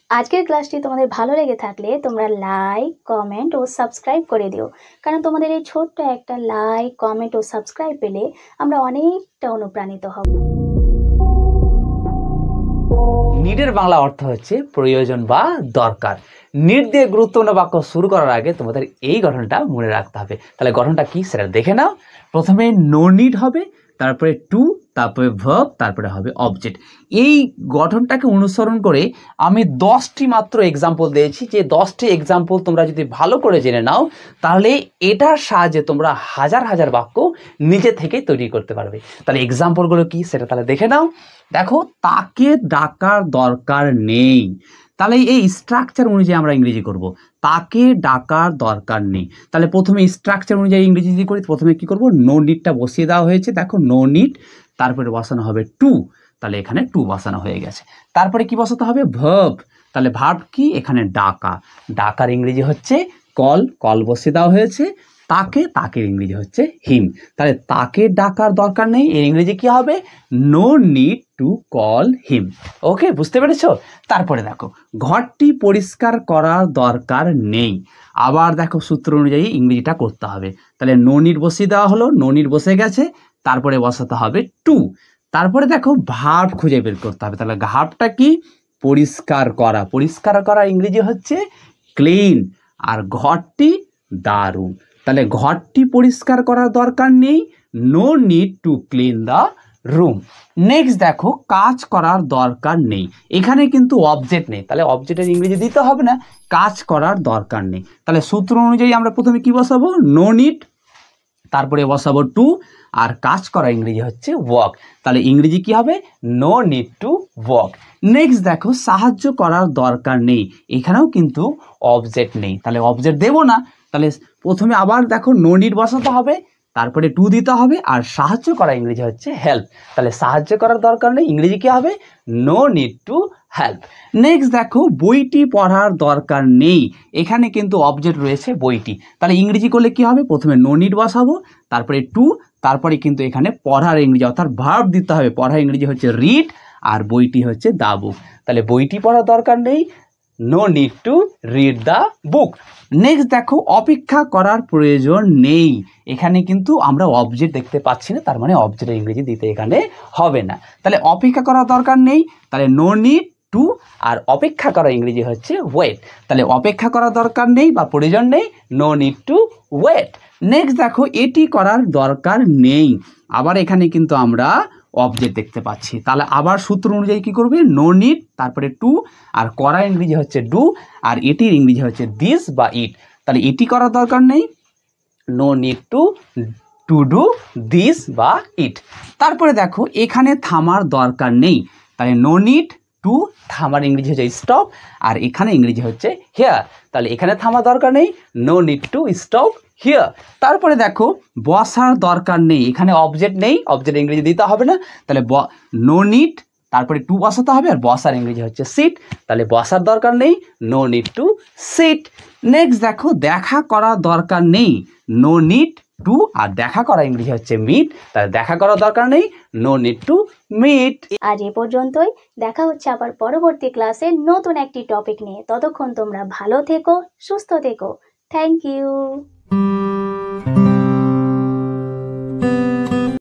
আজকের ক্লাসটি তোমাদের ভালো লেগে থাকলে তোমরা লাইক, কমেন্ট ও সাবস্ক্রাইব করে দিও, কারণ তোমাদের এই ছোট্ট একটা লাইক, কমেন্ট ও সাবস্ক্রাইব পেলে আমরা অনেকটা অনুপ্রাণিত হব। নিডের বাংলা অর্থ হচ্ছে প্রয়োজন বা দরকার। নিড দিয়ে গুরুত্বপূর্ণ বাক্য শুরু করার আগে তোমাদের এই গঠনটা মনে রাখতে হবে। তাহলে গঠনটা কি সেটা দেখে নাও। প্রথমে নো নিড হবে, তারপরে টু, তারপরে ভার্ব, তারপরে হবে অবজেক্ট। এই গঠনটাকে অনুসরণ করে আমি 10টি মাত্র এক্সাম্পল দিয়েছি, যে 10টি এক্সাম্পল তোমরা যদি ভালো করে জেনে নাও তাহলে এটার সাহায্যে তোমরা হাজার হাজার বাক্য নিজে থেকেই তৈরি করতে পারবে। তাহলে এক্সাম্পলগুলো কি সেটা তাহলে দেখে নাও। দেখো, তাকে ডাকার দরকার নেই। তাহলে এই স্ট্রাকচার অনুযায়ী আমরা ইংরেজি করব, তাকে ডাকার দরকার নেই। তাহলে প্রথমে স্ট্রাকচার অনুযায়ী ইংরেজি যদি করি, প্রথমে কি করব, নো নিডটা বসিয়ে দেওয়া হয়েছে। দেখো, নো নিড, তারপরে বসানো হবে টু, তাহলে এখানে টু বসানো হয়ে গেছে। তারপরে কি বসাতে হবে, ভার্ব। তাহলে ভার্ব কি, এখানে ডাকা, ডাকার ইংরেজি হচ্ছে কল, কল বসিয়ে দেওয়া হয়েছে। তাকে, তাকের ইংরেজি হচ্ছে হিম। তাহলে তাকে ডাকার দরকার নেই, এর ইংরেজি কি হবে, no need to call him. Okay, বুঝতে পেরেছো? তারপরে দেখো, ঘরটি পরিষ্কার করার দরকার নেই। আবার দেখো, সূত্র অনুযায়ী ইংরেজিটা করতে হবে। তাহলে নো নিড বসিয়ে দেওয়া হলো, নো নিড বসে গেছে, তারপরে বসাতে হবে টু। তারপরে দেখো, ভার্ব খুঁজে বের করতে হবে। তাহলে ভার্বটা কি, পরিষ্কার করা, পরিষ্কার করা ইংরেজি হচ্ছে ক্লিন। আর ঘরটি দারুণ। তাহলে ঘরটি পরিষ্কার করার দরকার নেই, no need to clean the room. Next দেখো, কাজ করার দরকার নেই, এখানে কিন্তু অবজেক্ট নেই, তাহলে অবজেক্টের ইংরেজি দিতে হবে না, কাজ করার দরকার নেই। তাহলে সূত্র অনুযায়ী আমরা প্রথমে কি বসাবো, নো নিড, তারপরে বসাবো টু, আর কাজ করা ইংরেজি হচ্ছে ওয়ার্ক। তাহলে ইংরেজি কি হবে, no need to work. Next দেখো, সাহায্য করার দরকার নেই, এখানেও কিন্তু অবজেক্ট নেই, তাহলে অবজেক্ট দেবো না। তাহলে প্রথমে আবার দেখো, নো নিড বসাতে হবে, তারপরে টু দিতে হবে, আর সাহায্য করা ইংরেজি হচ্ছে হেল্প। তাহলে সাহায্য করার দরকার নেই, ইংরেজি কি হবে, no need to help. Next দেখো, বইটি পড়ার দরকার নেই, এখানে কিন্তু অবজেক্ট রয়েছে বইটি। তাহলে ইংরেজি করলে কি হবে, প্রথমে নো নিড বসাবো, তারপরে টু, তারপরে কিন্তু এখানে পড়ার ইংরেজি অর্থাৎ ভার্ব দিতে হবে। পড়ার ইংরেজি হচ্ছে রিড, আর বইটি হচ্ছে দ্য বুক। তাহলে বইটি পড়ার দরকার নেই, no need to read the book. Next দেখো, অপেক্ষা করার প্রয়োজন নেই, এখানে কিন্তু আমরা অবজেক্ট দেখতে পাচ্ছি না, তার মানে অবজেক্টের ইংরেজি দিতে এখানে হবে না। তাহলে অপেক্ষা করার দরকার নেই, তাহলে নো নিড টু, আর অপেক্ষা করা ইংরেজি হচ্ছে ওয়েট। তাহলে অপেক্ষা করার দরকার নেই বা প্রয়োজন নেই, no need to wait. Next দেখো, এটি করার দরকার নেই, আবার এখানে কিন্তু আমরা অবজেক্ট দেখতে পাচ্ছি। তাহলে আবার সূত্র অনুযায়ী কি করবে, নো নিড, তারপরে টু, আর করা ইংরেজি হচ্ছে ডু, আর এটির ইংরেজি হচ্ছে দিস বা ইট। তাহলে এটি করার দরকার নেই, no need to to do this বা ইট। তারপরে দেখো, এখানে থামার দরকার নেই, তাহলে নো নিড টু, থামার ইংরেজি হচ্ছে স্টপ, আর এখানে ইংরেজি হচ্ছে হিয়ার। তাহলে এখানে থামার দরকার নেই, no need to stop here. তারপরে দেখো, বসার দরকার নেই, এখানে অবজেক্ট নেই, অবজেক্ট ইংরেজি দিতে হবে না, তাহলে নো নিড, তারপরে টু বসাতে হবে, আর বসার ইংরেজি হচ্ছে সিট। তাহলে বসার দরকার নেই, no need to sit. Next দেখো, দেখা করার দরকার নেই, নো নিড টু, আর দেখা করা ইংরেজি হচ্ছে মিট, তাহলে দেখা করার দরকার নেই, নো নিড টু মিট। আজ এ পর্যন্তই, দেখা হচ্ছে আবার পরবর্তী ক্লাসে নতুন একটি টপিক নিয়ে। ততক্ষণ তোমরা ভালো থেকো, সুস্থ থেকো। Thank you.